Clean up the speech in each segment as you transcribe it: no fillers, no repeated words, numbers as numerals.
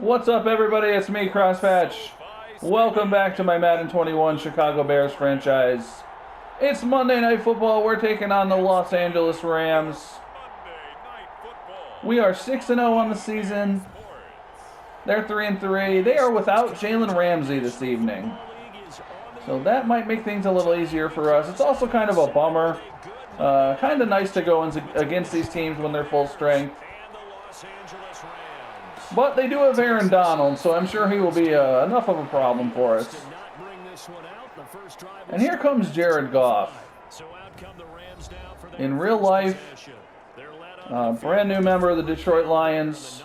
What's up, everybody? It's me, Crosspatch. Welcome back to my Madden21 Chicago Bears franchise. It's Monday Night Football. We're taking on the Los Angeles Rams. We are 6-0 on the season. They're 3-3. They are without Jalen Ramsey this evening, so that might make things a little easier for us. It's also kind of a bummer. Kind of nice to go against these teams when they're full strength. But they do have Aaron Donald, so I'm sure he will be enough of a problem for us. And here comes Jared Goff. In real life, brand new member of the Detroit Lions.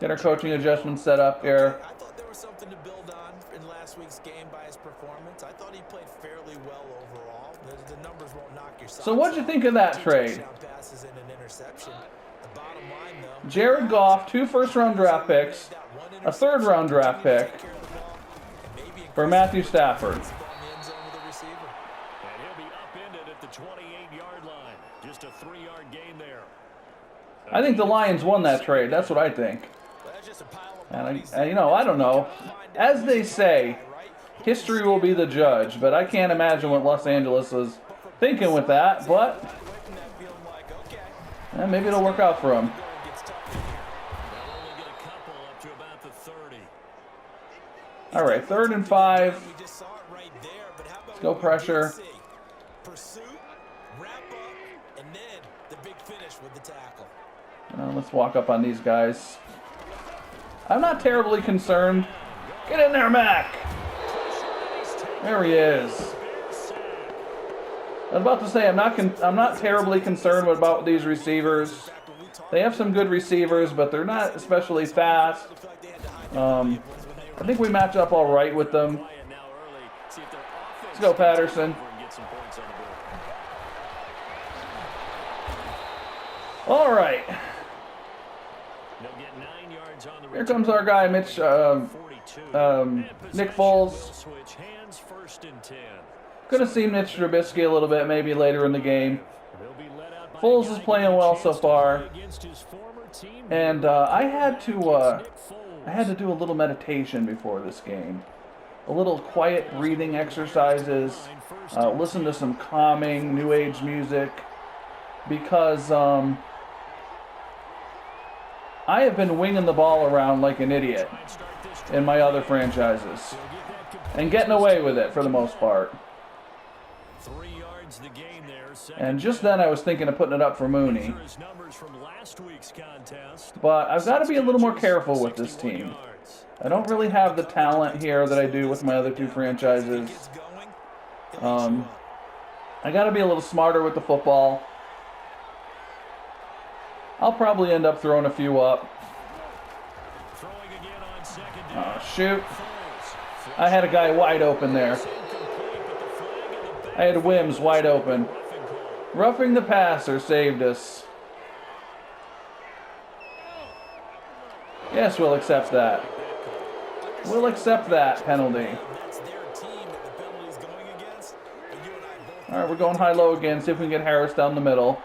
Get our coaching adjustment set up here. I thought there was something to build on in last week's game by his performance. I thought he played fairly well overall. The numbers won't knock your socks. So what'd you think of that trade? Jared Goff, 2 first-round draft picks, a third-round draft pick for Matthew Stafford. And he'll be upended at the 28-yard line. Just a 3-yard gain there. I think the Lions won that trade. That's what I think. And I don't know. As they say, history will be the judge, but I can't imagine what Los Angeles is thinking with that, but maybe it'll work out for them. All right, 3rd and 5. Let's go pressure. Let's walk up on these guys. I'm not terribly concerned. Get in there, Mack. There he is. I was about to say I'm not terribly concerned about these receivers. They have some good receivers, but they're not especially fast. I think we match up all right with them. Let's go, Patterson. All right. Here comes our guy, Nick Foles. Could have seen Mitch Trubisky a little bit maybe later in the game. Foles is playing well so far. And I had to do a little meditation before this game. A little quiet breathing exercises. Listen to some calming new age music. Because I have been winging the ball around like an idiot in my other franchises. And getting away with it for the most part. And just then I was thinking of putting it up for Mooney. But I've got to be a little more careful with this team. I don't really have the talent here that I do with my other 2 franchises. I got to be a little smarter with the football. I'll probably end up throwing a few up. Oh, shoot. I had a guy wide open there. I had Wims wide open. Roughing the passer saved us. Yes, we'll accept that. We'll accept that penalty. All right, we're going high-low again. See if we can get Harris down the middle.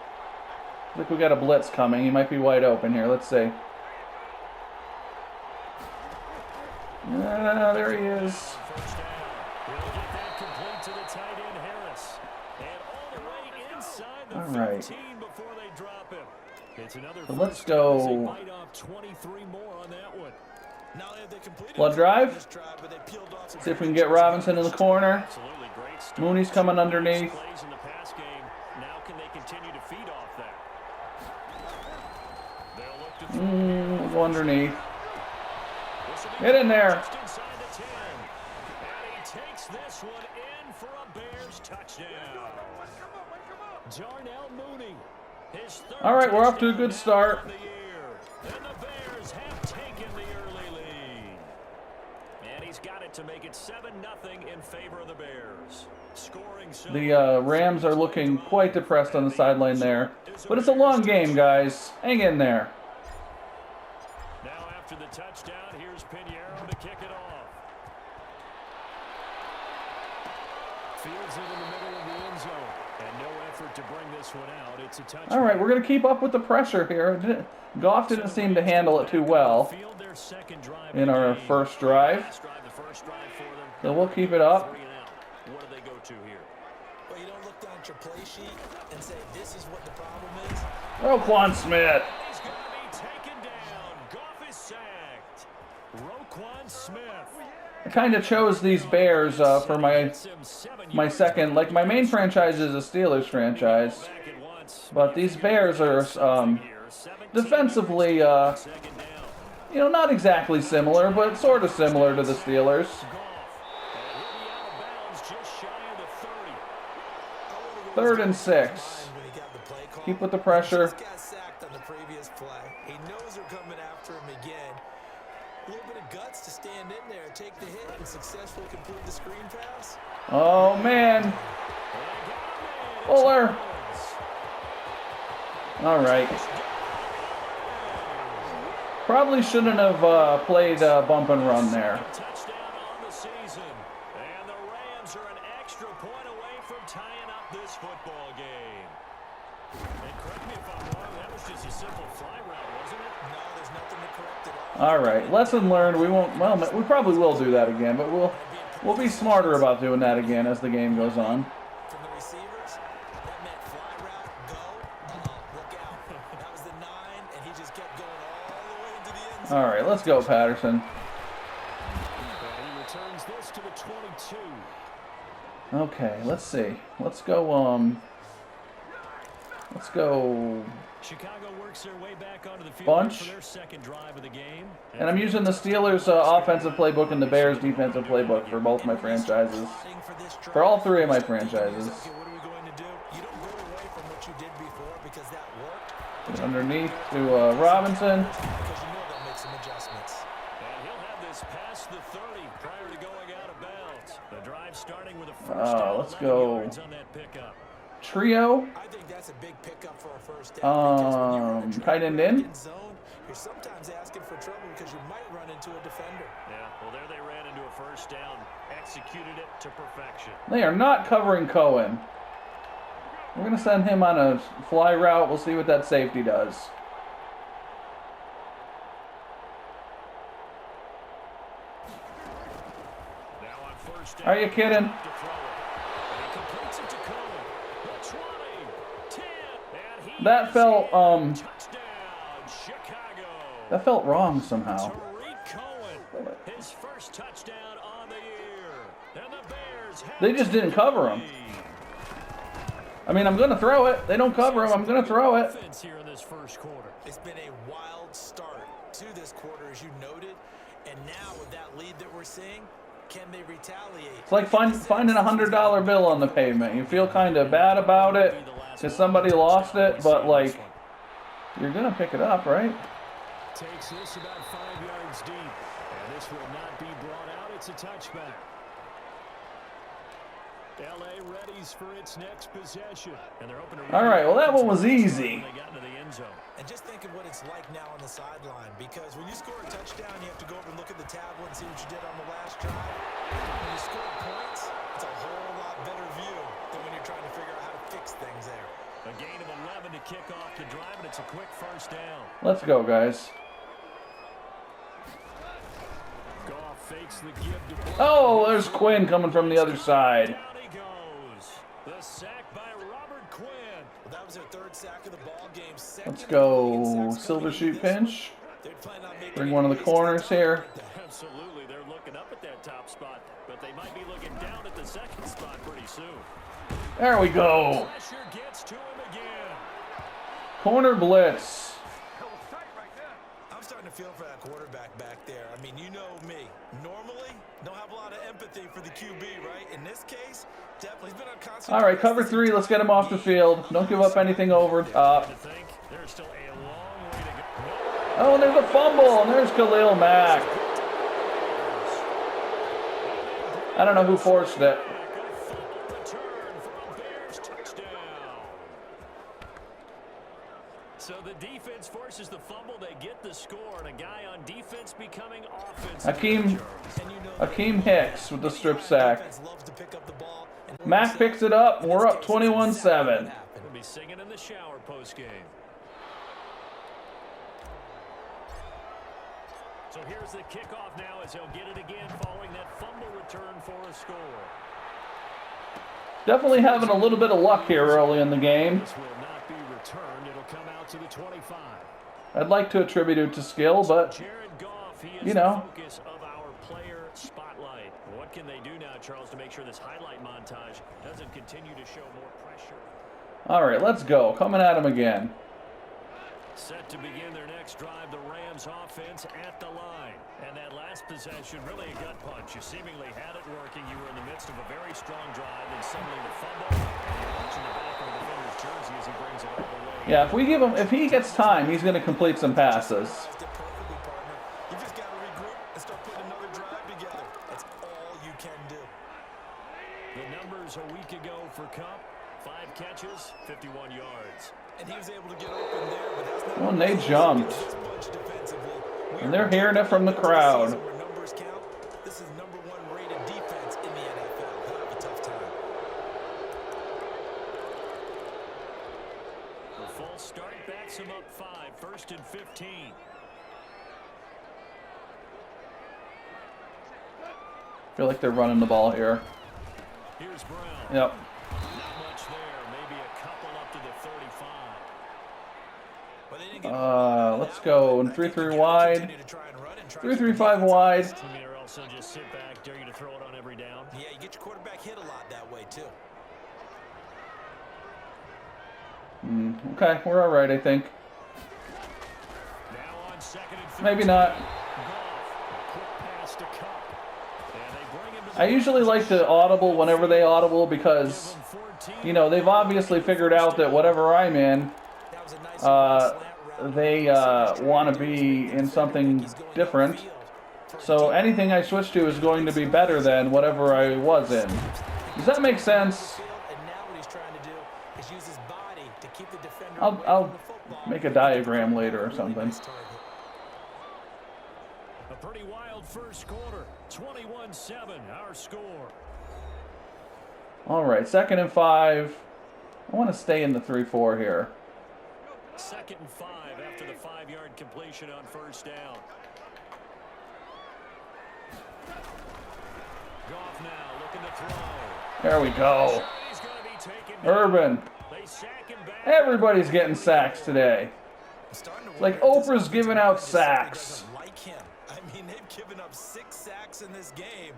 I think we got a blitz coming. He might be wide open here. Let's see. There he is. All right. So let's go. Blood drive. See if we can get Robinson in the corner. Mooney's coming underneath. We'll go underneath. Get in there. All right, we're off to a good start. And he's got it to make it 7-0 in favor of the Bears. The Rams are looking quite depressed on the sideline there. But it's a long game, guys. Hang in there. Now after the touchdown, here's Pinheiro to kick it off. Fields it in the middle of the end zone. And no effort to bring this one out. It's a touchdown. All right, we're going to keep up with the pressure here. Goff didn't seem to handle it too well in our first drive. So we'll keep it up. What do they go to here? Well, you don't look down at your play sheet and say, this is what the problem is. Roquan Smith. He's going to be taken down. Goff is sacked. Roquan Smith. I kind of chose these Bears for my second. Like, my main franchise is a Steelers franchise. But these Bears are defensively, you know, not exactly similar, but sort of similar to the Steelers. Third and 6. Keep with the pressure. Got sacked on the previous play. He knows they're coming after him again. A little bit of guts to stand in there, take the hit, and successfully complete the screen pass. Oh, man. Fuller. All right. Probably shouldn't have played bump and run there. Touchdown on the season. And the Rams are an extra point away from tying up this football game. And correct me if I'm wrong, that was just a simple fly route, wasn't it? No, there's nothing to correct at all. All right. Lesson learned. We won't. Well, we probably will do that again, but we'll be smarter about doing that again as the game goes on. From the receivers, that meant fly route, go, look out. That was the 9, and he just kept going all the way into the end zone. All right. Let's go, Patterson. He returns this to the 22. Okay. Let's see. Let's go. Let's go. Chicago works their way back onto the field Bunch. for their second drive of the game. And I'm using the Steelers offensive playbook and the Bears defensive playbook for both my franchises. For all three of my franchises. Okay, what are we going to do? You don't go away from what you did before because that worked. Underneath to Robinson. Because you know they'll make some adjustments. And he'll have this past the 30 prior to going out of bounds. The drive starting with a first down. Let's go. Yards on that pickup. Trio. I think that's a big pickup for a first down. Because when you're in a tight end in. zone, you're sometimes asking for trouble because you might run into a defender. Yeah, well, there they ran into a first down. Executed it to perfection. They are not covering Cohen. We're going to send him on a fly route. We'll see what that safety does. Now on first down. Are you kidding? That felt that felt wrong somehow. His first touchdown on the year. And the Bears They just didn't cover him. I mean, I'm going to throw it. They don't cover him. I'm going to throw it. Here in this first quarter. It's been a wild start to this quarter, as you noted. And now with that lead that we're seeing, can they retaliate? It's like finding a $100 bill on the pavement. You feel kind of bad about it because somebody lost it, but like, you're going to pick it up, right? Takes this about 5 yards deep. And this will not be brought out. It's a touchback. LA readies for its next possession. And they're open to all right, well, that one was easy. They got into the end zone. And just think of what it's like now on the sideline, because when you score a touchdown, you have to go over and look at the tablet and see what you did on the last drive. When you score points, it's a whole lot better view than when you're trying to figure out how to fix things there. A gain of 11 to kick off the drive, and it's a quick first down. Let's go, guys. Goff fakes the give to Oh, there's Quinn coming from the other side. Down he goes. The sack by Robert Quinn. Well, that was their third sack of the ball game. Let's go silver shoot pinch. Bring one of the corners here. Absolutely, they're looking up at that top spot, but they might be looking down at the second spot pretty soon. There we go. Pressure gets to him again. Corner blitz. I'm starting to feel for that quarterback back there. I mean, you know me. Normally, don't have a lot of empathy for the QB, right? In this case, definitely he's been on constant. All right, cover 3. Let's get him off the field. Don't give up anything over top. There's still a long way to go. Oh, and there's a fumble, and there's Khalil Mack. I don't know who forced it. So the defense forces the fumble, they get the score, and a guy on defense becoming offensive. Hakeem Hicks with the strip sack. Mack picks it up, and we're up 21-7. He's singing in the shower post-game. So here's the kickoff now as he'll get it again following that fumble return for a score. Definitely having a little bit of luck here early in the game. This will not be returned. It'll come out to the 25. I'd like to attribute it to skill, but, Jared Goff, he is you know. the focus of our player spotlight. What can they do now, Charles, to make sure this highlight montage doesn't continue to show more pressure? All right, let's go. Coming at him again. Set to begin their next drive, the Rams offense at the line. And that last possession, really a gut punch. You seemingly had it working. You were in the midst of a very strong drive, and suddenly the fumble. And you're watching the back of the defender's jersey as he brings it all the way. Yeah, if he gets time, he's going to complete some passes. You just got to regroup and start putting another drive together. That's all you can do. The numbers a week ago for Cup, 5 catches, 51 yards. And he was able to get open there, but that's not. Well, and they jumped. And they're hearing it from the crowd. Numbers count. This is #1 rated defense in the NFL. They'll have a tough time. The false start backs him up 5, 1st and 15. I feel like they're running the ball here. Here's Brown. Yep. Not much there. Maybe a couple up to the 35. Let's go. 3-3 wide. 3-3-5 wide. I mean, or else he'll just sit back, dare you to throw it on every down. Yeah, you get your quarterback hit a lot that way, too. Okay, we're all right, I think. Now on 2nd and 15. Maybe not. Goff, quick pass to Cup. And they bring him to the I usually like to audible whenever they audible because, you know, they've obviously figured out that whatever I'm in, they want to be in something different. So anything I switch to is going to be better than whatever I was in. Does that make sense? I'll make a diagram later or something. A pretty wild first quarter. 21-7, our score. All right, 2nd and 5. I want to stay in the 3-4 here. 2nd and 5 after the 5-yard completion on 1st down. Goff now looking to throw. There we go. He's going to be taken down. Urban. They sack him back. Everybody's getting sacks today. It's like Oprah's giving out sacks. Like him. I mean, they've given up 6 sacks in this game.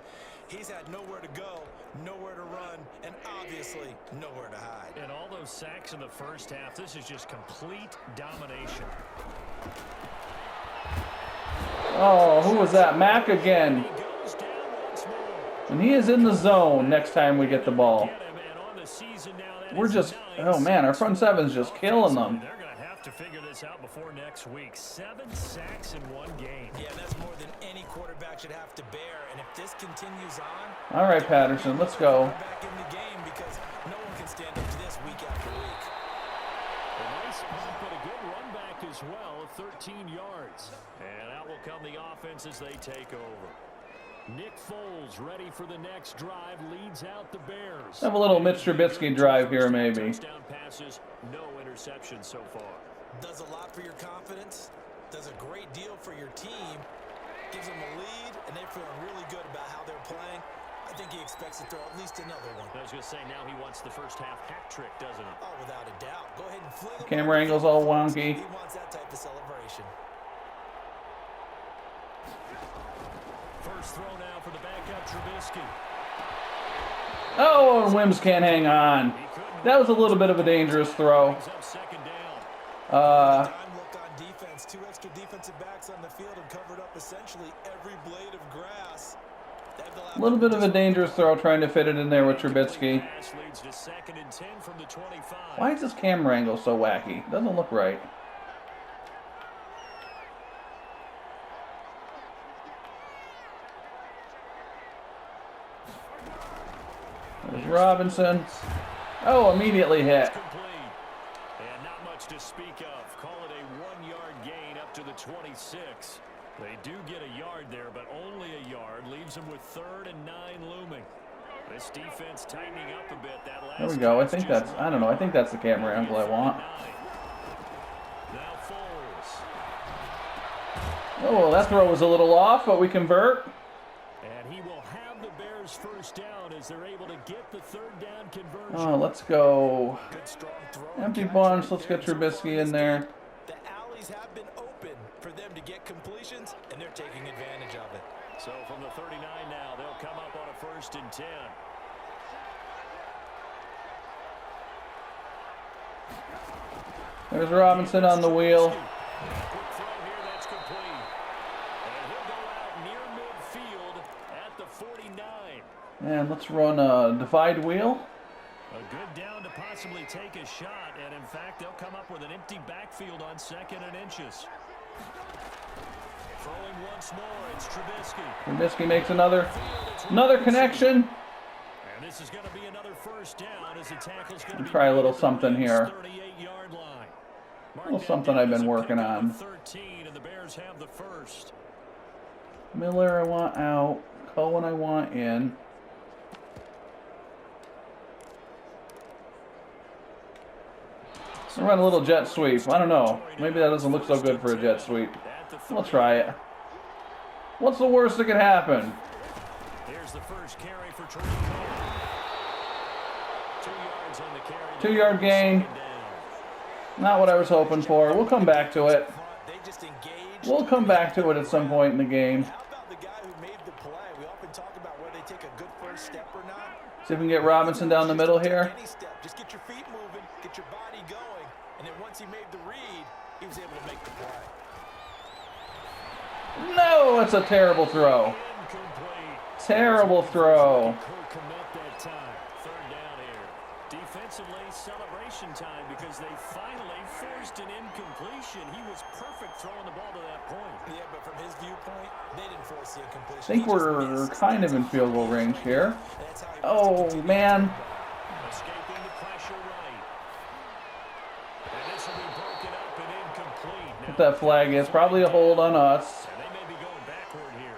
He's had nowhere to go, nowhere to run, and obviously nowhere to hide. And all those sacks in the first half, this is just complete domination. Oh, who was that? Mack again. He goes down once more. And he is in the zone next time we get the ball. Get him, and on the season now, that We're is just, 9 oh man, our front seven's just killing them. They're going to have to figure this out before next week. 7 sacks in 1 game. Yeah, that's more than any quarterback should have to bear. And if this continues on, All right, Patterson, let's go. back in the game because no one can stand up to this week after week. A nice pump, but a good run back as well, 13 yards. And out will come the offense as they take over. Nick Foles ready for the next drive, leads out the Bears. Have a little Mitch Trubisky drive here, maybe. Touchdown passes, no interceptions so far. Does a lot for your confidence, does a great deal for your team, gives them a lead, and they're feeling really good about how they're playing. I think he expects to throw at least another one. I was going to say, now he wants the first half hat trick, doesn't he? Oh, without a doubt. Go ahead and fling him. Camera angle's all wonky. He wants that type of celebration. First throw now for the backup, Trubisky. Oh, and Wims can't hang on. That was a little bit of a dangerous throw. Brings up 2nd down. Time look on defense. 2 extra defensive backs on the field and covered up essentially every blade of grass. A little bit of a dangerous throw trying to fit it in there with Trubisky. Pass leads to 2nd and 10 from the 25. Why is this camera angle so wacky? Doesn't look right. There's Robinson. Oh, immediately hit. Complete. And not much to speak of. Call it a 1-yard gain up to the 26. They do get a yard there, but only a yard. Leaves them with 3rd and 9 looming. This defense tightening up a bit. That last There we go. I think that's, I don't know, I think that's the camera angle I want. Now Foles. Oh, that throw was a little off, but we convert. And he will have the Bears first down as they're able to get the third down conversion. Oh, let's go. Good strong throw. Empty bunch. Let's get Trubisky in there. The alleys have been open for them to get completions, and they're taking advantage of it. So from the 39 now, they'll come up on a 1st and 10. There's Robinson on the wheel. Quick throw here, that's complete. And he'll go out near midfield at the 49. And let's run a divide wheel. A good down to possibly take a shot, and in fact, they'll come up with an empty backfield on 2nd and inches. Throwing once more, it's Trubisky. Trubisky makes another connection. And this is going to be another first down as the tackle's going to be Try a little something here. 38-yard line. A little something I've been working on. 13, and the Bears have the first. Miller I want out. Cohen I want in. I'll run a little jet sweep. I don't know. Maybe that doesn't look so good for a jet sweep. We'll try it. What's the worst that could happen? Here's the first carry for Troy. 2 yards on the carry. 2-yard gain. Not what I was hoping for. We'll come back to it. They just engaged. We'll come back to it at some point in the game. How about the guy who made the play? We often talk about whether they take a good first step or not. See if we can get Robinson down the middle here. Any step, just get your feet moving, get your body going, and then once he made the read, he was able to make the play. No, it's a terrible throw. Incomplete. Terrible throw. Could commit that time. 3rd down here. Defensively, celebration time because they finally forced an incompletion. He was perfect throwing the ball to that point. Yeah, but from his viewpoint, they didn't force the incompletion. I think we're kind of in field goal range here. Oh, man. Escaping the pressure right. And this will be broken up and incomplete. What that flag is. Probably a hold on us. And they may be going backward here.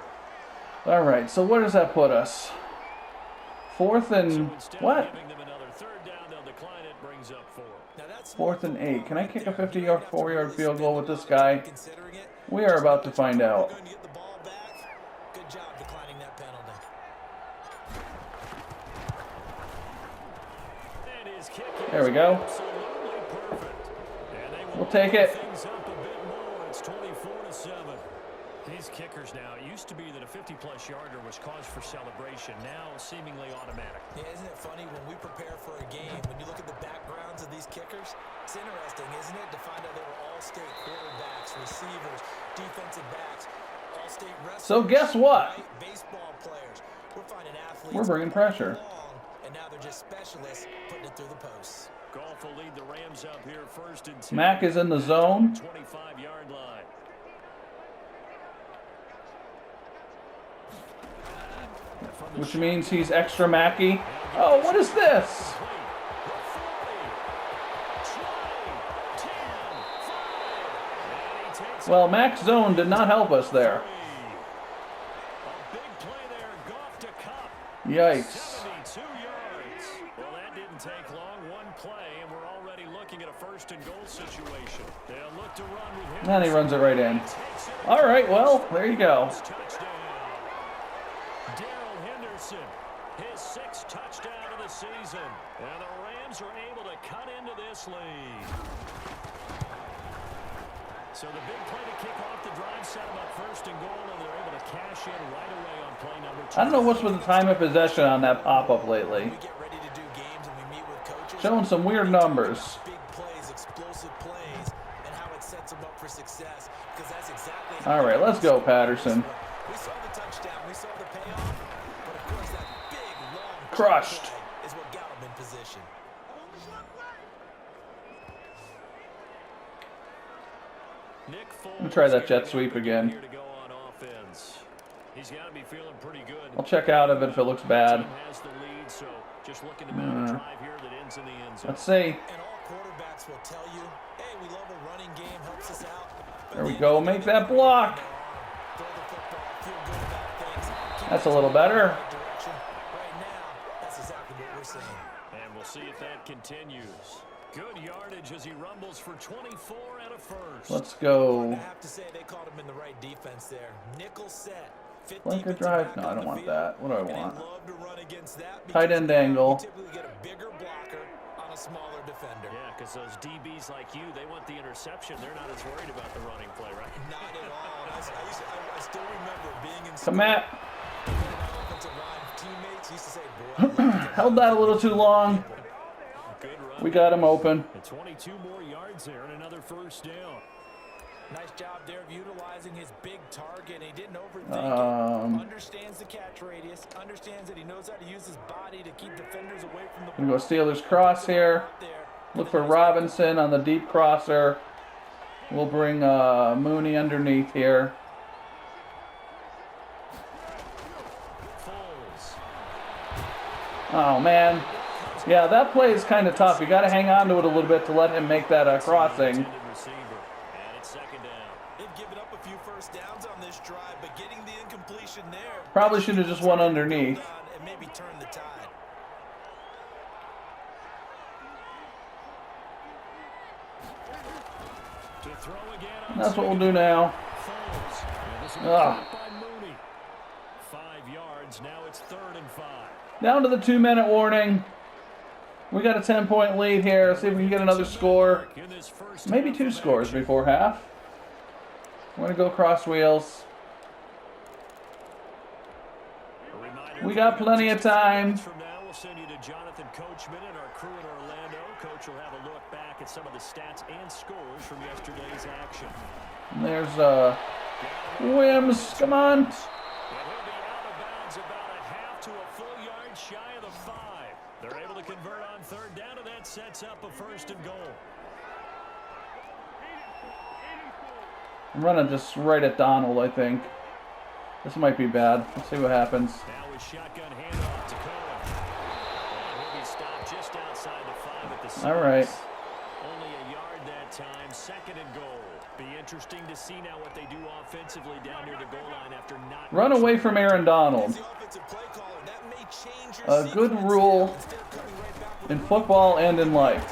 All right, so where does that put us? 4th and what? Giving them another 3rd down, they'll decline it, brings up 4. Now that's 4th and 8. Can I kick a 54-yard field goal with this guy? considering it. We are about to find out. Going to get the ball back. Good job declining that penalty. And his kick is There we go. absolutely perfect. And they will We'll take it. things up a bit more. It's 24-7. These kickers now, it used to be that a 50-plus yarder was cause for celebration. Now, seemingly automatic. Yeah, isn't it funny when we prepare for a game, when you look at the backgrounds of these kickers, it's interesting, isn't it, to find out they were all-state quarterbacks, receivers, defensive backs, all-state wrestlers. So guess what? Right? Baseball players. We're finding athletes. We're bringing pressure. Long, and now they're just specialists putting it through the posts. Goff will lead the Rams up here 1st and 10. Mack is in the zone. 25-yard line. Which means he's extra Mackey. Oh, what is this? Well, Mack's zone did not help us there. A big play there, Goff to Cup. Yikes. 72 yards. Well, that didn't take long. One play, and we're already looking at a 1st and goal situation. They'll look to run with him. And he runs it right in. All right, well, there you go. Touchdown. Darrell Henderson, his 6th touchdown of the season. And the Rams are able to cut into this lead. So the big play to kick off the drive set them up 1st and goal, and they're able to cash in right away on play number 2. I don't know what's with the time of possession on that pop-up lately. We get ready to do games and we meet with coaches. Showing some weird numbers. Big plays, explosive plays, and how it sets them up for success. Because that's exactly how All right, let's go, Patterson. we saw the touchdown, we saw the payoff, but of course that big, long Crushed. play is what got them in position. Nick Foles Let me try that jet sweep again. here to go on offense. He's got to be feeling pretty good. I'll check out of it if it looks bad. Team has the lead, so just looking to mount a drive here that ends in the end zone. Let's see. And all quarterbacks will tell you, hey, we love a running game, helps us out. But There we they go. Make that block. throw the football, feel good about things. Keep That's a little better. right direction. Right now, see if that continues. Good yardage as he rumbles for 24 and a first. Let's go. I have to say they called him in the right defense there. Nickel set. Flanker drive? No, I don't want that. What do I want? Love to run against that Tight end angle. you typically get a bigger blocker on a smaller defender. Yeah, because those DBs like you, they want the interception. They're not as worried about the running play, right? Not at all. I still remember being in Come at. offensive line teammates used to say, boy, Held that a little too long. Good run. We got him open. And 22 more yards there and another first down. nice job there of utilizing his big target. He didn't overthink it. Understands the catch radius. Understands that he knows how to use his body to keep defenders away from the Gonna go Steelers cross here. Look for Robinson on the deep crosser. We'll bring Mooney underneath here. Oh, man. Yeah, that play is kind of tough. You got to hang on to it a little bit to let him make that crossing. They've given up a few first downs on this drive, but getting the incompletion there. Probably should have just went underneath. And maybe turn the tide. That's what we'll do now. Ugh. 5 yards. Now it's 3rd and 5. Down to the 2-minute warning. We got a 10-point lead here. Let's see if we can get another score. Maybe 2 scores before half. We're going to go cross wheels. We got plenty of time. From now, we'll send you to Jonathan Coachman and our crew in Orlando. Coach will have a look back at some of the stats and scores from yesterday's action. And there's Wims. Come on. And he'll be out of bounds about a half to a full yard shy of the 5. They're able to convert on 3rd down, and that sets up a 1st and goal. I'm running just right at Donald, I think. This might be bad. Let's see what happens. Now with shotgun handoff to Cohen. And he'll be stopped just outside the 5 at the 6. All right. Only a yard that time. 2nd and goal. Be interesting to see now what they do offensively down near the goal line after not. Run away from Aaron Donald. A good rule in football and in life.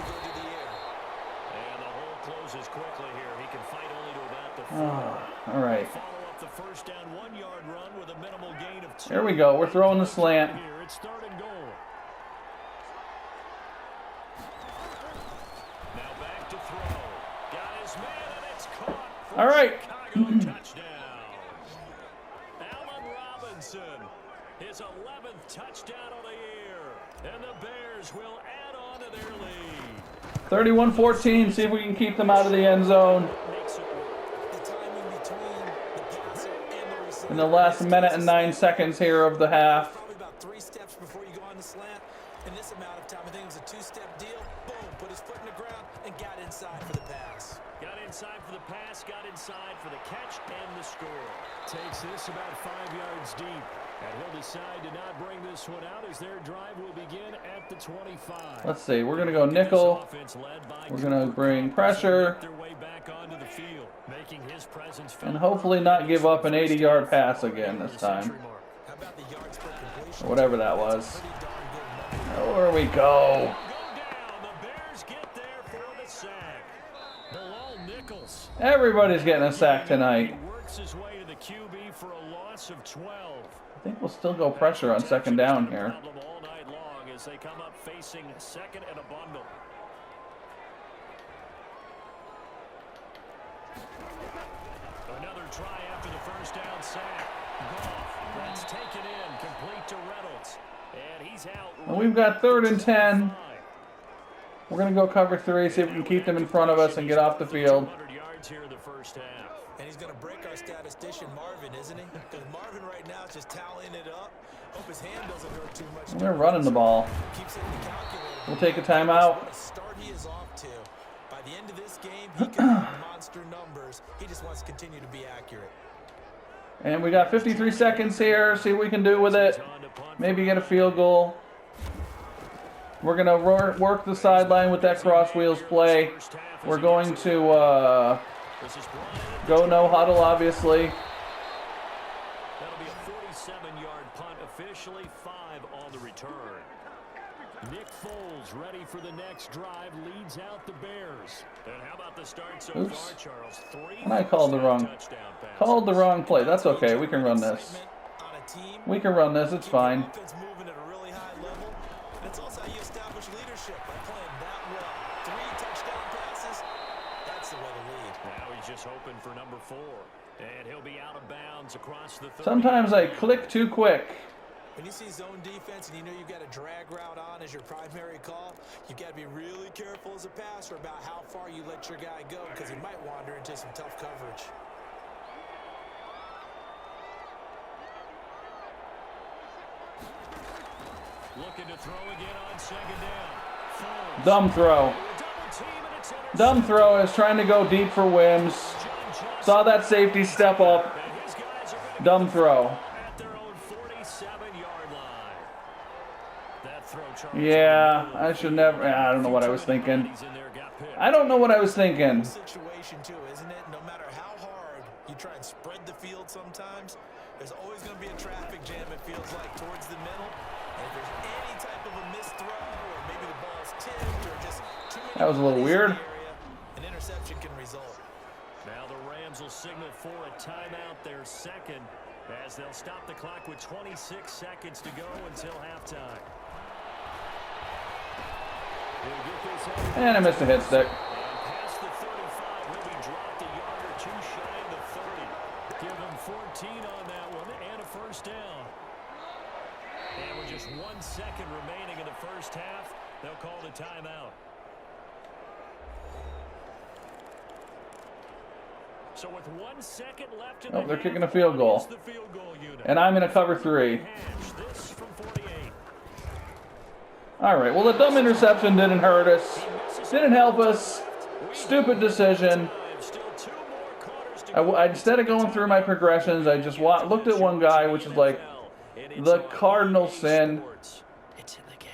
And the hole closes quickly here. He can fight only to about the 4. All right. Follow up the first down 1-yard run with a minimal gain of 2. Here we go. We're throwing the slant. Here it's 3rd and goal. Now back to throw. Got his man and it's caught. For All right. Chicago touchdown. Allen Robinson, his 11th touchdown of the year. And the Bears will add on to their lead. 31-14. See if we can keep them out of the end zone. In the last minute and 9 seconds here of the half. Probably about 3 steps before you go on the slant. In this amount of time, I think it was a 2-step deal. Boom, put his foot in the ground and got inside for the pass. Got inside for the pass, got inside for the catch and the score. Takes this about 5 yards deep. And he'll decide to not bring this one out as their drive will begin at the 25. Let's see. We're going to go nickel. We're going to bring pressure. Their way back onto the field, making his presence And hopefully not give up an 80-yard pass again this time. How about the yards per completion? Or whatever that was. Oh, there we go. The Bears get there for the sack. Bilal Nichols. Everybody's getting a sack tonight. Works his way to the QB for a loss of 12. I think we'll still go pressure on 2nd down here. All night long as they come up facing 2nd and a bundle. Another try after the first down sack. Goff, that's taken in, complete to Reynolds. And he's out. And we've got 3rd and 10. We're going to go cover 3, see if we can keep them in front of us and get off the field. 200 yards here in the first half. And he's going to break our statistician, Marvin, isn't he? Because Marvin right now is just tallying it up. Hope his hand doesn't hurt too much. We're running the ball. Keeps hitting the calculator. We'll take a timeout. What a start he is off to. By the end of this game, he can have monster numbers. He just wants to continue to be accurate. And we got 53 seconds here. See what we can do with it. Maybe get a field goal. We're going to work the sideline with that cross wheels play. We're going to go no huddle, obviously. That'll be a 47-yard punt, officially 5 on the return. Nick Foles ready for the next drive, leads out the Bears. And how about the start so far, Charles? And I called the wrong play. That's okay. We can run this. We can run this. It's fine. It's also how you establish leadership by playing that well. 3 touchdown passes. That's the way to lead. Now he's just hoping for number 4. And he'll be out of bounds across the 30. Sometimes I click too quick. When you see zone defense and you know you've got a drag route on as your primary call, you've got to be really careful as a passer about how far you let your guy go because he might wander into some tough coverage. Looking to throw again on second down. Dumb throw. Dumb throw is trying to go deep for Wims. Saw that safety step up. Dumb throw. Yeah, I should never. I don't know what I was thinking. I don't know what I was thinking. Situation too, isn't it? No matter how hard you try and spread the field sometimes, there's always going to be a traffic jam, it feels like, towards the middle. And if there's any type of a missed throw, or maybe the ball's tipped, or just too many that was a little weird. An interception can result. Now the Rams will signal for a timeout, their second, as they'll stop the clock with 26 seconds to go until halftime. And I missed a hit stick. Past the 35, will be dropped a yard or two shy of the 30. Give him 14 on that one and a first down. And with just 1 second remaining in the first half, they'll call the timeout. So with 1 second left in the they're kicking a field goal. the field goal unit. And I'm in a cover 3. This from 48. All right, well, the dumb interception didn't hurt us. Didn't help us. Stupid decision. Instead of going through my progressions, I just looked at one guy, which is like the cardinal sin. It's in the game.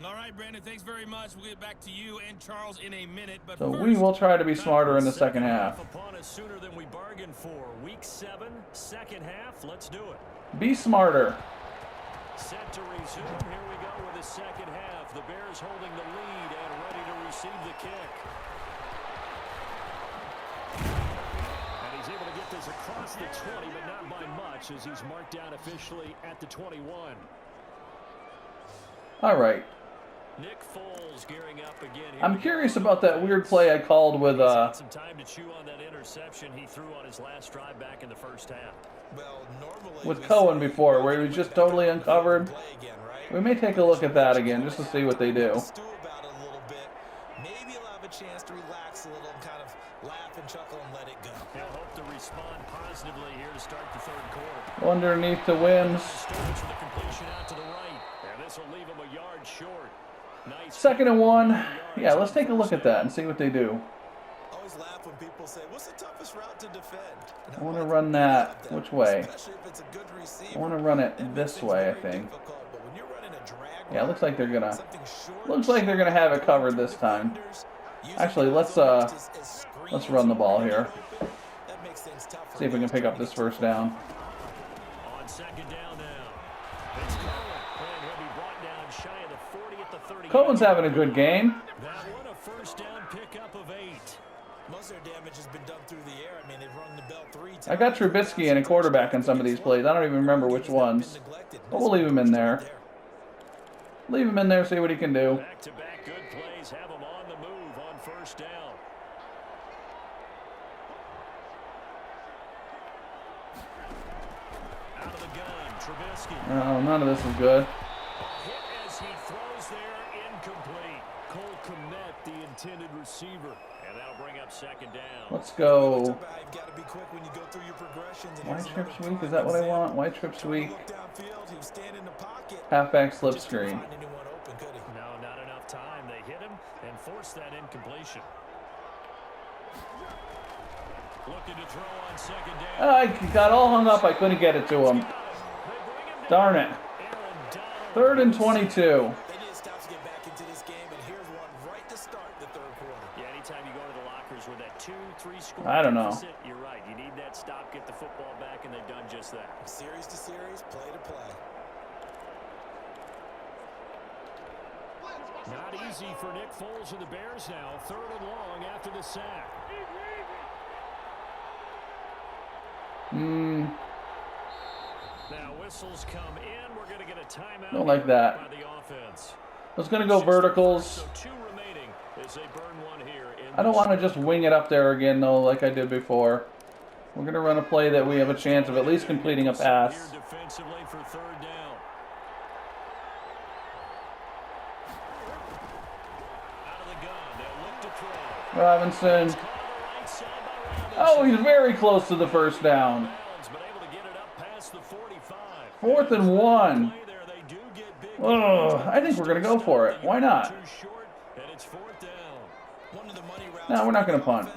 All right, Brandon, thanks very much. We'll get back to you and Charles in a minute. But So we will try to be smarter in the second half. Upon us sooner than we bargained for. Week 7, second half. Let's do it. Be smarter. Set to resume. Here we go with the second half. The Bears holding the lead and ready to receive the kick. And he's able to get this across the 20, but not by much as he's marked down officially at the 21. All right. Nick Foles gearing up again. I'm curious about that weird play I called with some time to chew on that interception he threw on his last drive back in the first half. Well, normally with Cohen before, where he was just totally uncovered. We may take a look at that again just to see what they do. Maybe he'll have a chance to relax a little and kind of laugh and chuckle and let it go. He'll hope to respond positively here to start the third quarter. Underneath the Wims. Starts with the completion out to the right, and this will leave him a yard short. Nice. 2nd and 1. Yeah, let's take a look at that and see what they do. Always laugh when people say, "What's the toughest route to defend?" I want to run that. Which way? Especially if it's a good receiver. I want to run it this way, I think. Yeah, looks like they're gonna have it covered this time. Actually, let's run the ball here. See if we can pick up this first down. On second down now. It's Cohen, and he'll be brought down shy of the 40 at the 30. Cohen's having a good game. That one a first down pickup of 8. Most of their damage has been done through the air. I mean, they've rung the bell 3 times. I got Trubisky and a quarterback on some of these plays. I don't even remember which ones. But we'll leave him in there. Leave him in there, see what he can do. Back-to-back good plays have him on the move on first down. Out of the gun, Trubisky. Oh, none of this is good. Hit as he throws there, incomplete. Cole Kmet, the intended receiver. And that'll bring up second down. Let's go. You've got to be quick when you go through your progressions. White strip sweep, is that what I want? White strip sweep. Downfield, he was standing in the pocket. Halfback slip screen. No, not enough time. They hit him and forced that incompletion. Looking to throw on second down. I got all hung up. I couldn't get it to him. Darn it. 3rd and 22. They need to stop to get back into this game, and here's one right to start the third quarter. Yeah, anytime you go to the lockers with that 2-3 score I don't know. deficit, you're right. You need that stop, get the football back, and they've done just that. Series to series, play to play. Not easy for Nick Foles and the Bears now. 3rd and long after the sack. Now whistles come in. We're going to get a timeout. Don't like that. By the offense. I was going to go verticals. So 2 remaining as they burn one here. I don't want to just wing it up there again, though, like I did before. We're going to run a play that we have a chance of at least completing a pass. Defensively for 3rd down. Out of the gun, they'll look to throw. Robinson. Oh, he's very close to the 1st down. 4th and 1. Oh, I think we're going to go for it. Why not? No, we're not going to punt.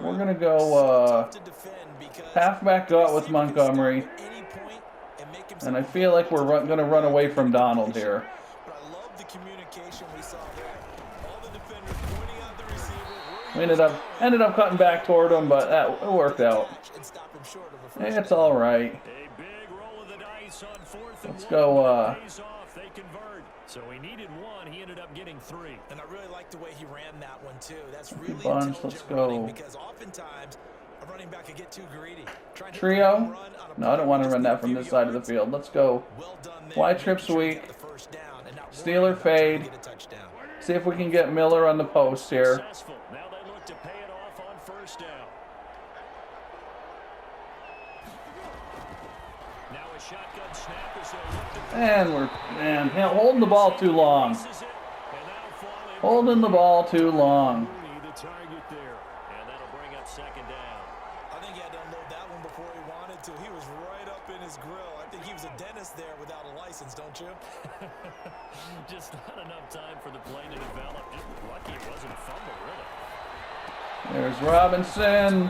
We're going to go halfback gut with Montgomery. And I feel like we're going to run away from Donald here. We ended up cutting back toward him, but that worked out. It's all right. Let's go. So he needed 1. He ended up getting 3. And I really like the way he ran that one too. That's really bunch. Let's go. Because oftentimes a running back can get too greedy. Trio? No, I don't want to run that from this side of the field. Let's go. Wide trip sweep. Steeler fade. See if we can get Miller on the post here. Now they look to pay it off on 1st down. Now a shotgun snap as they look to And we're holding the ball too long. Holding the ball too long. the target there. And that'll bring up 2nd down. I think he had to unload that one before he wanted to. He was right up in his grill. I think he was a dentist there without a license, don't you? Just not enough time for the play to develop. Just lucky it wasn't a fumble, really. There's Robinson.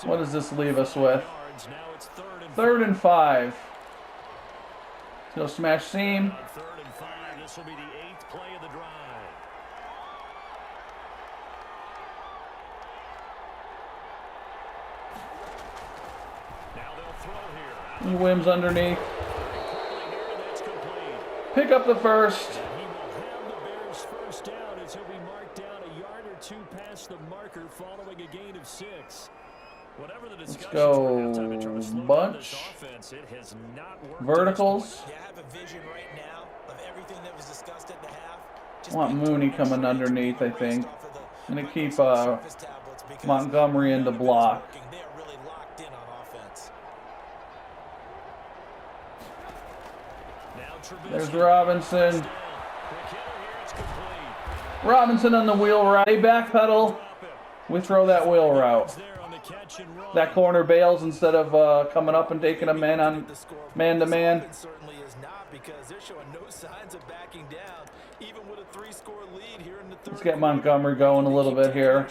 What does this leave us with? Now it's 3rd and 5. Go smash seam. 3rd and 5. This will be the 8th play of the drive. Now they'll throw here. Wims underneath. Pick up the 1st. He will have the Bears 1st down as he'll be marked down a yard or 2 past the marker following a gain of 6. Whatever the discussion, Let's go bunch. Verticals. Yeah, I have a vision right now of everything that was discussed at the half. I want Mooney coming underneath, I think. I'm going to keep Montgomery in the block. They are really locked in on offense. There's Robinson. Robinson on the wheel route. They backpedal. We throw that wheel route. That corner bails instead of coming up and taking a man to man. Certainly is not, because they're showing no signs of backing down, even with a 3-score lead here in the 3rd. Let's get Montgomery going a little bit here.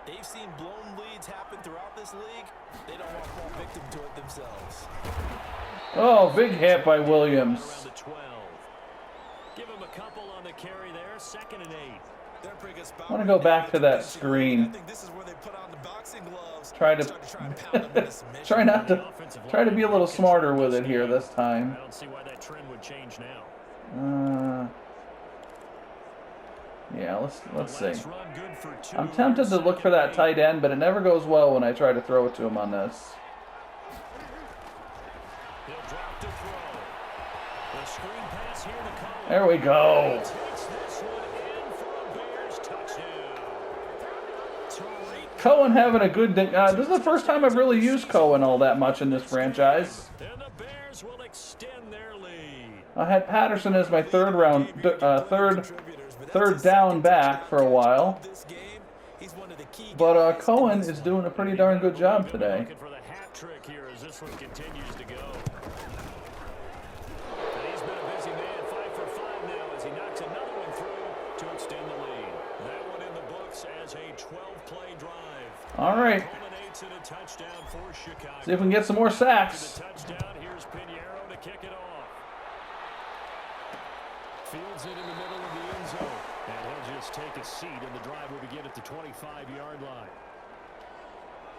They've seen blown leads happen throughout this league. They don't want to fall victim to it themselves. Oh, big hit by Williams. Around the 12. Give him a couple on the carry there. 2nd and 8. I want to go back to that screen. Try to try to be a little smarter with it here this time. I don't see why that trend would change now. Yeah, let's see. I'm tempted to look for that tight end, but it never goes well when I try to throw it to him on this. There we go. Cohen having a good day. This is the first time I've really used Cohen all that much in this franchise. I had Patterson as my third down back for a while. But Cohen is doing a pretty darn good job today. All right. See if we can get some more sacks. Fields it in the middle of the end zone. And he'll just take a seat, and the drive will begin at the 25-yard line.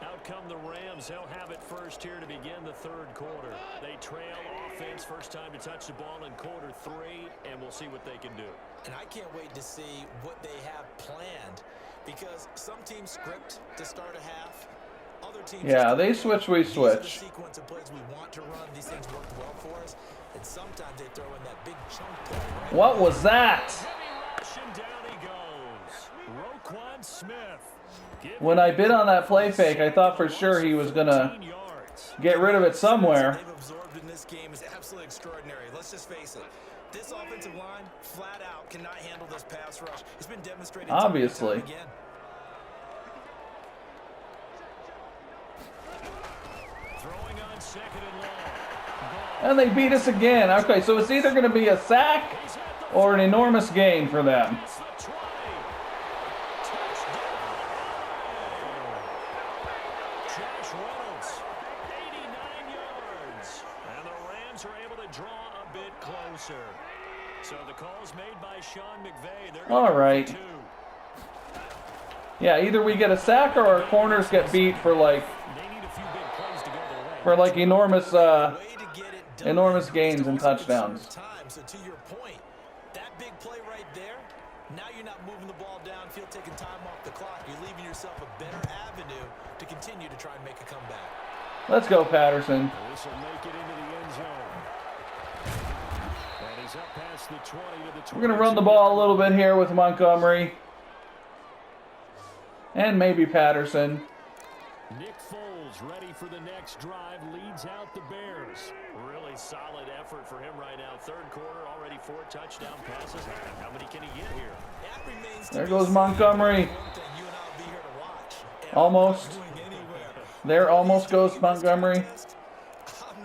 Out come the Rams. They'll have it first here to begin the third quarter. They trail offense, first time to touch the ball in quarter 3, and we'll see what they can do. And I can't wait to see what they have planned, because some teams script to start a half. Other teams, yeah, they switch, we switch. These are the sequence of plays we want to run. These things work well for us, and sometimes they throw in that big chunk play. Right? What was that? Rushing down he goes. Roquan Smith. When I bid on that play fake, I thought for sure he was going to get rid of it somewhere. They've absorbed in this game is absolutely extraordinary. Let's just face it. This offensive line, flat out, cannot handle this pass rush. It's been demonstrated obviously. time and time again. Throwing on second and long. And they beat us again. Okay, so it's either going to be a sack or an enormous gain for them. So the call's made by Sean McVay. All right. Yeah, either we get a sack or our corners get beat for like enormous gains and touchdowns. So to your point, that big play right there, now you're not moving the ball downfield, taking time off the clock. You're leaving yourself a better avenue to continue to try and make a comeback. Let's go, Patterson. This will make it into the end zone. And he's up past the 20 to the 20. We're going to run the ball a little bit here with Montgomery. And maybe Patterson. Nick Foles ready for the next drive, leads out the Bears. Really solid effort for him right now. Third quarter, already 4 touchdown passes. How many can he get here? There goes Montgomery. Almost. There almost goes Montgomery. I'm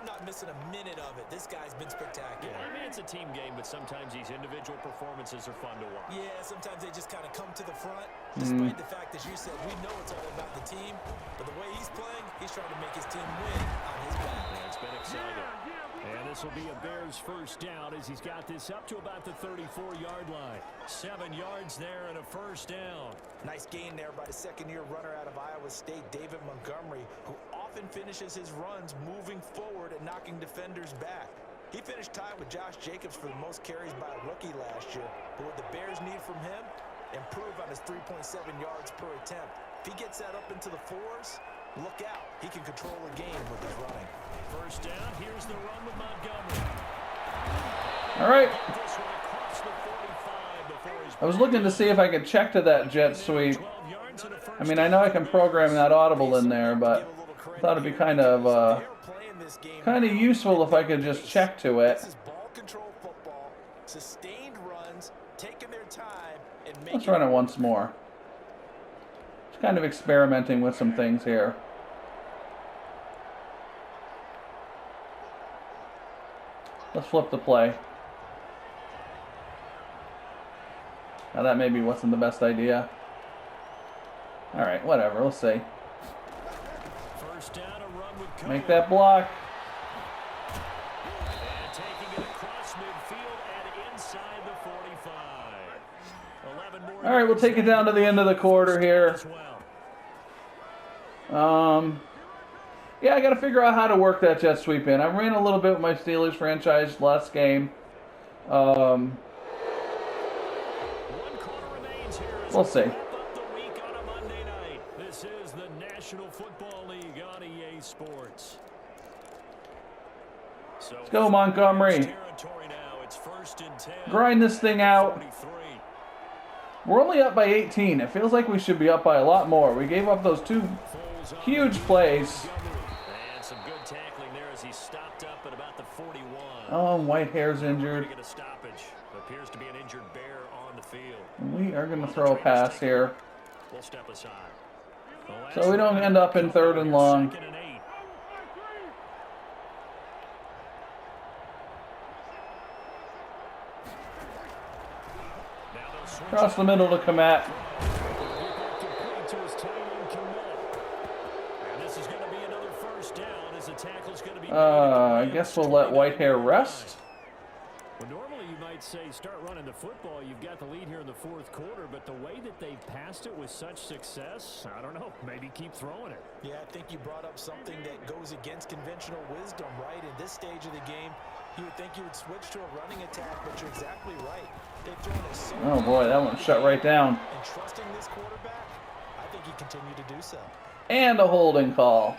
not missing a minute of it. This guy's been spectacular. Yeah, I mean, it's a team game, but sometimes these individual performances are fun to watch. Yeah, sometimes they just kind of come to the front, despite the fact that you said we know it's all about the team. But the way he's playing, he's trying to make his team win on his back. Yeah, it's been exciting. And this will be a Bears first down as he's got this up to about the 34-yard line. 7 yards there and a first down. Nice gain there by the second-year runner out of Iowa State, David Montgomery, who often finishes his runs moving forward and knocking defenders back. He finished tied with Josh Jacobs for the most carries by a rookie last year. But what the Bears need from him, improve on his 3.7 yards per attempt. If he gets that up into the 4s, look out. He can control the game with his running. First down, here's the run with Montgomery. All right. I was looking to see if I could check to that jet sweep. I mean, I know I can program that audible in there, but I thought it'd be kind of useful if I could just check to it. Let's run it once more. Just kind of experimenting with some things here. Let's flip the play. Now that maybe wasn't the best idea. Alright, whatever, let's see. First down, a run with Make that block. And taking it across midfield and inside the 45. 11 more. Alright, we'll take it down to the end of the quarter here. Yeah, I got to figure out how to work that jet sweep in. I ran a little bit with my Steelers franchise last game. We'll see. This is the National Football League on EA Sports. So let's go, Montgomery. Grind this thing out. We're only up by 18. It feels like we should be up by a lot more. We gave up those 2 huge plays. And some good tackling there as he stopped up at about the 41. Oh, Whitehair's injured. Get a stoppage. Appears to be an injured bear on the field. We are going to throw a pass here. We'll step aside. So we don't end up in 3rd and long. Across the middle to Komet. I guess we'll let Whitehair rest. Well, normally you might might say start running the football. You've got the lead here in the fourth quarter, but the way that they've passed it with such success, I don't know, maybe keep throwing it. Yeah, I think you brought up something that goes against conventional wisdom, right? In this stage of the game, you would think you would switch to a running attack, but you're exactly right. They've thrown it so Oh boy, that one shut right down. and trusting this quarterback, I think he continued to do so. And a holding call.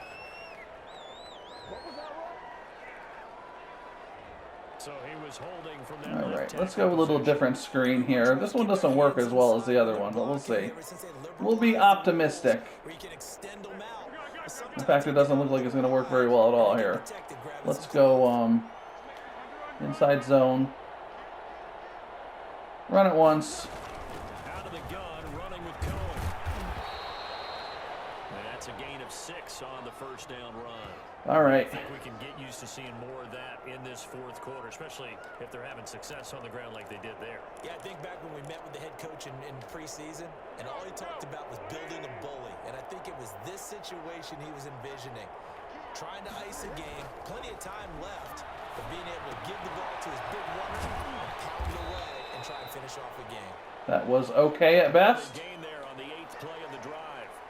So he was holding from that All right, left let's tackle go a little position. different screen here. This one doesn't work as well as the other one, but we'll see. We'll be optimistic. Where you can extend them out. In fact, it doesn't look like it's going to work very well at all here. Let's go inside zone. Run it once. Out of the gun, running with Cohen. And that's a gain of 6 on the first down run. All right. I think we can get used to seeing more of that in this fourth quarter, especially if they're having success on the ground like they did there. Yeah, I think back when we met with the head coach in preseason, and all he talked about was building a bully. And I think it was this situation he was envisioning. Trying to ice a game, plenty of time left, but being able to give the ball to his big runner and pound away and try and finish off the game. That was okay at best. Gain there on the 8th play of the drive.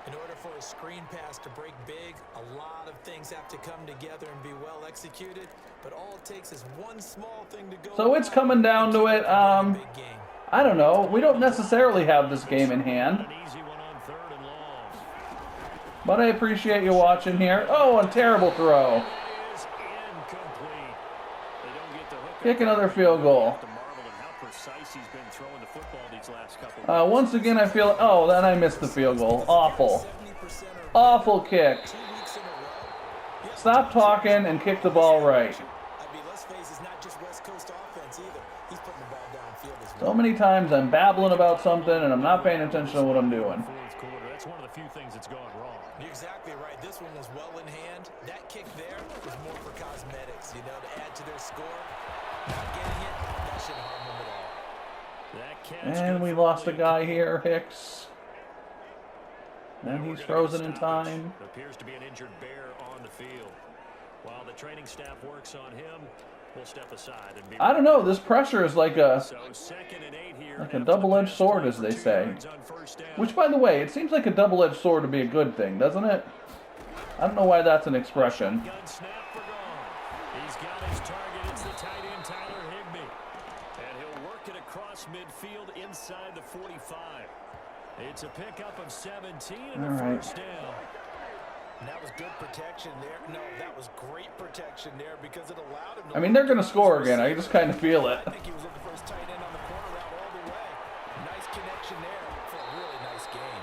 In order for a screen pass to break big, a lot of things have to come together and be well executed, but all it takes is one small thing to go. So it's coming down to it. Big game. I don't know. We don't necessarily have this game in hand, An easy one on 3rd and long. but I appreciate you watching here. Oh, a terrible throw. It is incomplete. They don't get the hook. Kick another field goal. To marvel at how precise he's been throwing the football these last couple of Once again, I feel... Oh, then I missed the field goal. Awful. Awful kick. 2 weeks in a row. Stop talking and kick the ball right. I mean, let's face it, it's not just West Coast offense either. He's putting the ball downfield as So well. many times I'm babbling about something and I'm not paying attention to what I'm doing. fourth quarter. That's one of the few things that's gone wrong. You're exactly right. This one was well in hand. That kick there was more for cosmetics, you know, to add to their score. Not getting it, that shouldn't harm them at all. That catch And we good lost a for guy here, Hicks. Then We're he's gonna frozen get in stoppage. time. Appears to be an injured Bear on the field. While the training staff works on him, we'll step aside and be. I don't know. This pressure is like a So 2nd and 8 here. like a double-edged sword, as they say. Which, by the way, it seems like a double-edged sword to be a good thing, doesn't it? I don't know why that's an expression. Gun snap for gone. He's got his target. It's the tight end, Tyler Higbee. And he'll work it across midfield inside the 45. It's a pickup of 17 and a All right. first down. And that was good protection there. No, that was great protection there because it allowed him to... I mean, they're going to score again. I just kind of feel it. I think he was looking for his tight end on the corner route all the way. Nice connection there for a really nice game.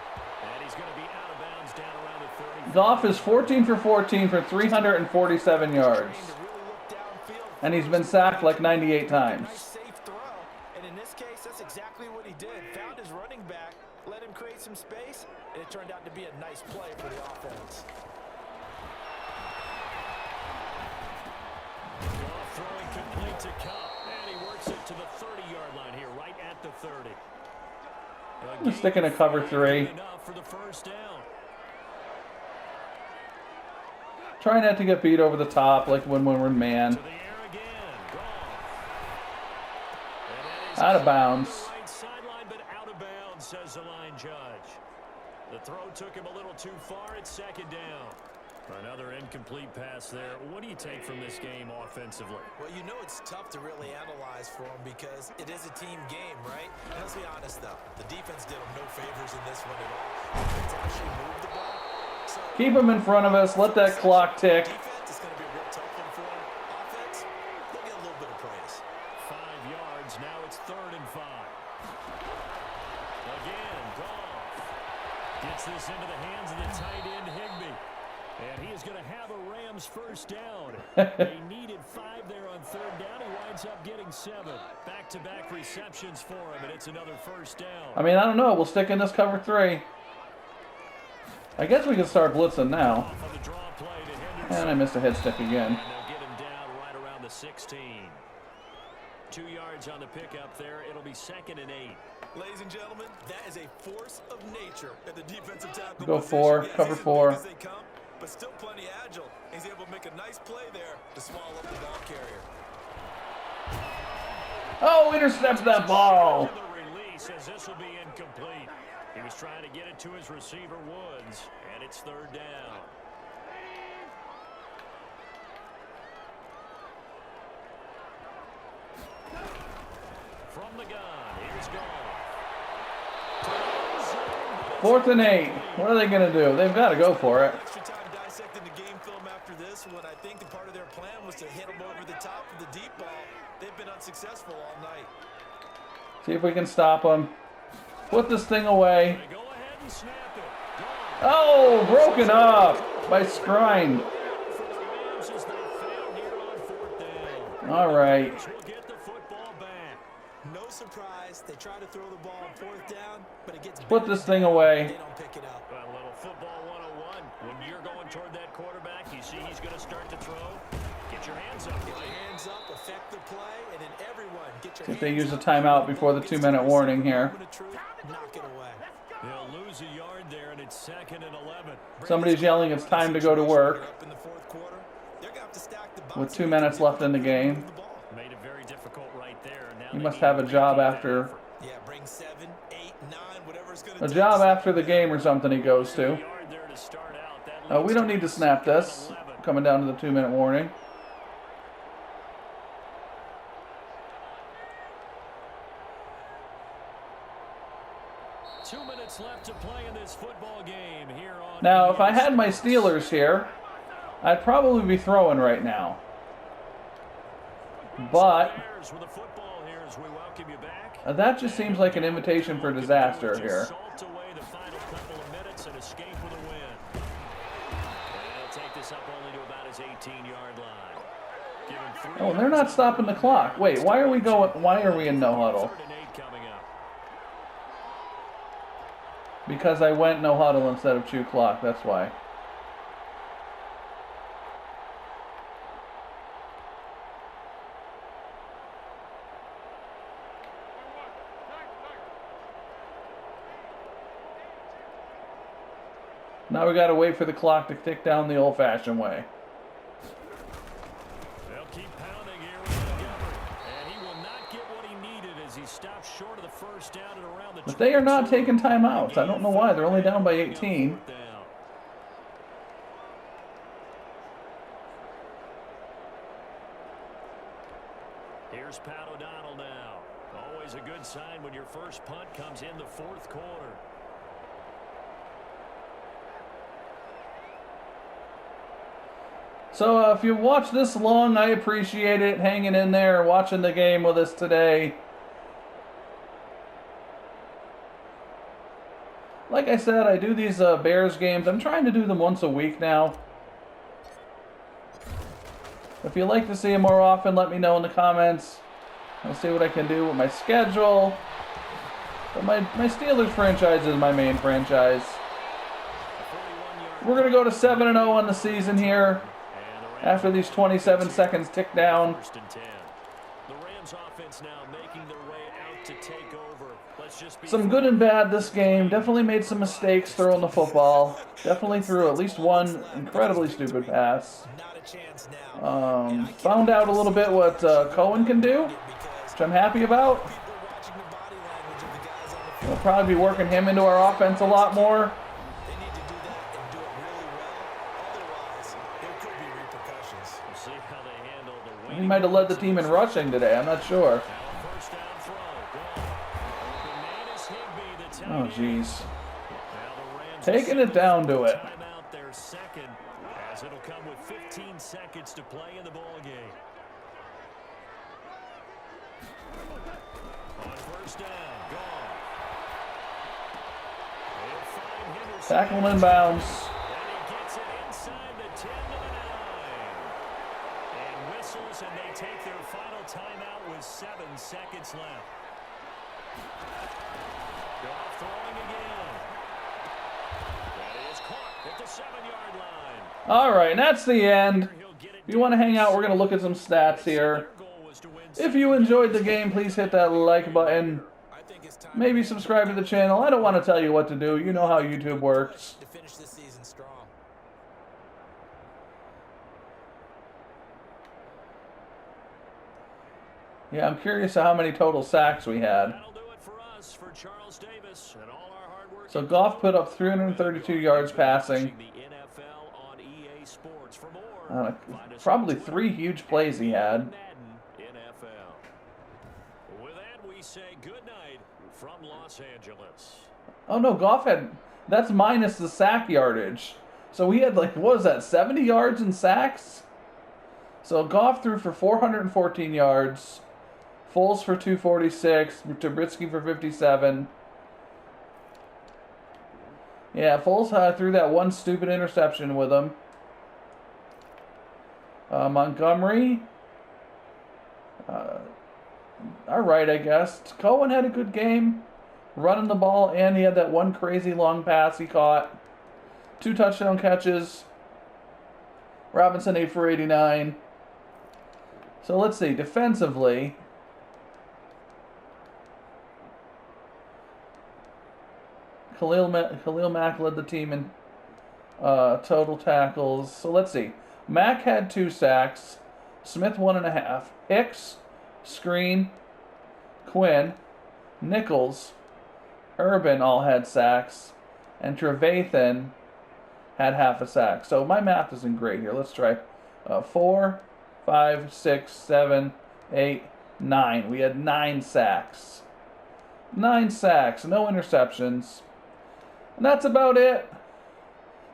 And he's going to be out of bounds down around the 30. Goff is 14 for 14 for 347 yards. To really look downfield. And he's been sacked like 98 times. Nice safe throw. And in this case, that's exactly what he did. Found his running back, let him create some space, and it turned out to be a nice play for the offense. Goff throwing complete to Cup. And he works it to the 30-yard line here, right at the 30. I'm sticking a cover 3. Enough for the first down. Try not to get beat over the top like when we're in man. To the air again. Goff. And that is Out of bounds. right sideline, but out of bounds, says the line judge. The throw took him a little too far. It's 2nd down. Another incomplete pass there. What do you take from this game offensively? Well, you know it's tough to really analyze for him because it is a team game, right? And let's be honest, though. The defense did him no favors in this one at all. The defense actually moved the ball. So Keep him in front of us. Let that clock tick. defense is going to be a real tough one for him. Offense, they'll get a little bit of praise. 5 yards. Now it's 3rd and 5. Again, Goff gets this into the hands of the tight end, Higbee. And he is going to have a Rams first down. They needed 5 there on 3rd down. He winds up getting 7. Back-to-back receptions for him, and it's another first down. I mean, I don't know. We'll stick in this cover 3. I guess we can start blitzing now. Off on the draw play to Henderson. And I missed a head stick again. And they'll get him down right around the 16. 2 yards on the pickup there. It'll be 2nd and 8. Ladies and gentlemen, that is a force of nature at the defensive tackle Go position. 4, Yes, cover he's as 4. big as they come, but still plenty agile. He's able to make a nice play there to swallow up the ball carrier. Oh, intercepts that ball. The release as this will be incomplete. He was trying to get it to his receiver Woods, and it's third down. From the gun, here's Goff. 4th and 8. What are they going to do? They've got to go for it. Extra time dissecting the game film after this one. I think the part of their plan was to hit them over the top of the deep ball. They've been unsuccessful all night. See if we can stop them. Put this thing away. Go ahead and snap it. Oh, broken up by Skrine. For the Rams as they fail here on 4th down. All right. We'll get the football back. No surprise. They try to throw the ball on 4th down, but it gets Put this thing away. They don't pick it up. A little football 101. When you're going toward that quarterback, you see he's going to start to throw. Get your hands up. Get your hands up, affect the play, and then everyone get your See if they hands use a up. timeout before the 2-minute warning here. Knock it away. They'll lose a yard there, and it's 2nd and 11. Somebody's yelling it's time to go to work Up in the fourth quarter. They're gonna have to stack the box with 2 minutes left in the game. Made it very difficult right there. Now He they must need have to a job repeat that after effort. Yeah, bring 7, 8, 9, whatever it's gonna a take. job after the game or something he goes to. Yard there to start out. That We leads don't need to snap this. 11. Coming down to the 2-minute warning. Two minutes left to play in this football game here on. Now, if I had my Steelers here, I'd probably be throwing right now. But Bears with the football here as we welcome you back. that just seems like an invitation for disaster here. Salt away the final couple of minutes and escape with a win. And he'll take this up only to about his 18-yard line. Give him 3 Oh, they're not stopping the clock. Wait, why are we in no huddle? 3rd and 8 coming up. Because I went no huddle instead of chew clock, that's why. Now we gotta wait for the clock to tick down the old-fashioned way. They'll keep pounding here with Montgomery. And he will not get what he needed as he stops short of the first down and around the But they are not 22. taking timeouts. I don't know why. They're only down by 18. Down. Here's Pat O'Donnell now. Always a good sign when your first punt comes in the 4th quarter. So if you watched this long, I appreciate it. Hanging in there, watching the game with us today. Like I said, I do these Bears games. I'm trying to do them once a week now. If you'd like to see them more often, let me know in the comments. I'll see what I can do with my schedule. But my Steelers franchise is my main franchise. We're going to go to 7-0 on the season here. After these 27 seconds tick down. 1st and 10. The Rams offense now making their way out to take over. Let's just be Some good and bad this game. Definitely made some mistakes throwing the football. Definitely threw at least one incredibly stupid pass. Not a chance now. Found out a little bit what Cohen can do, which I'm happy about. People watching the body language of the guys on the field. We'll probably be working him into our offense a lot more. They need to do that and do it really well. Otherwise, there could be repercussions. We'll see how they handle the He waiting might have led the team in rushing today. I'm not sure. Now first down throw. Bananas Higbee, the tight Oh, end. jeez. Now the Rams Taking it down to it. Timeout their second, as it'll come with 15 seconds to play in the ball game. On first down, Goff. They'll find Henderson. Tackle him in bounds. And he gets it inside the 10 to the 9. And whistles, and they take their final timeout with 7 seconds left. Goff throwing again. That is caught at the 7-yard line. All right, and that's the end. He'll get it If you want to hang out, we're going to look at some stats here. Their goal was to win If you enjoyed the game, please hit that like button. I think it's time Maybe subscribe to the channel. I don't want to tell you what to do. You know how YouTube works. to finish this season strong. Yeah, I'm curious how many total sacks we had. That'll do it for us, for Charles Davis and all our hard work. So Goff put up 332 yards passing. The NFL on EA Sports. For more, Probably 3 huge plays he had. Madden NFL. With that, we say good night from Los Angeles. Oh no, Goff had... That's minus the sack yardage. So we had, like, what was that, 70 yards in sacks? So Goff threw for 414 yards. Foles for 246. Trubisky for 57. Yeah, Foles threw that one stupid interception with him. Montgomery. Alright, I guess. Cohen had a good game. Running the ball, and he had that one crazy long pass he caught. 2 touchdown catches. Robinson 8 for 89. So let's see. Defensively, Khalil Mack led the team in total tackles. So let's see. Mack had 2 sacks. Smith 1.5. Hicks, Screen, Quinn, Nichols, Urban all had sacks. And Trevathan had half a sack. So my math isn't great here. Let's try 4, 5, 6, 7, 8, 9. We had 9 sacks. 9 sacks. No interceptions. And that's about it.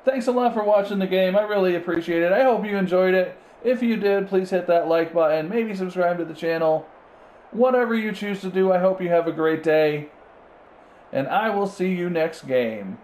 Thanks a lot for watching the game. I really appreciate it. I hope you enjoyed it. If you did, please hit that like button. Maybe subscribe to the channel. Whatever you choose to do, I hope you have a great day. And I will see you next game.